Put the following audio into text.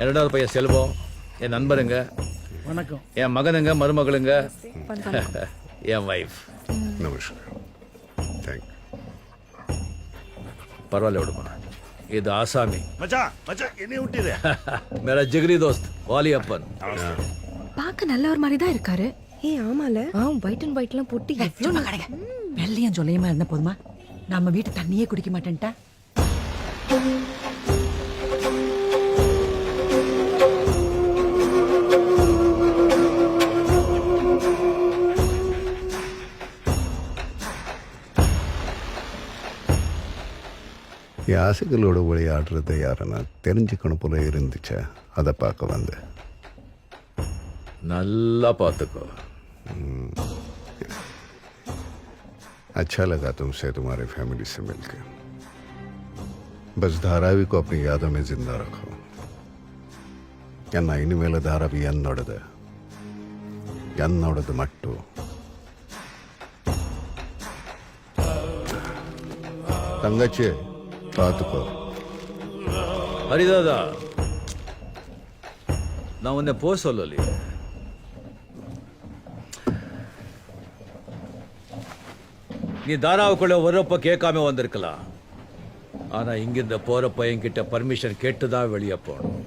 இரண்டாவது பையன் செல்வம், என் நண்பருங்க. வணக்கம். என் மகனுங்க, மருமகளுங்க, என் வைஃப். நமஸ்கார். தேங்க். பரவாயில்ல விடுமா, இது ஆசாமி. மச்சான் மச்சான் என்னைய விட்டுரு. மேரா ஜிகரி தோஸ்த் வாலி அப்பன். பார்க்க நல்லவர் மாதிரி தான் இருக்காரு. ஆமால ஒயிட் அண்ட் ஒயிட்லாம் போட்டு எவ்வளவு கடைங்க வெள்ளையும் சொல்லியமா இருந்தா போதுமா? நம்ம வீட்டு தண்ணியே குடிக்க மாட்டேன்ட்டா. ஆசைகளோட விளையாடுறத யாருன்னா தெரிஞ்சுக்கணும் போல இருந்துச்சா, அதை பார்க்க வந்தேன். நல்லா பார்த்துக்கோ. अच्छा लगा तुमसे, तुम्हारे फैमिली से मिलकर. बस धारावी को अपनी यादों में जिंदा रखो. ಎನ್ನ ಇನ್ನು ಮೇಲೆ ಧಾರಾವಿ എന്നോടത് മട്ടു. தங்கச்சி பார்த்துக்கோ. ஹரிதாதா, நான் உன்னை போ சொல்லலையே. நீ தாராவுக்குள்ள வரப்ப கேட்காம வந்திருக்கலாம். ஆனா இங்கிருந்த போறப்ப என்கிட்ட பர்மிஷன் கேட்டுதான் வெளியே போகணும்.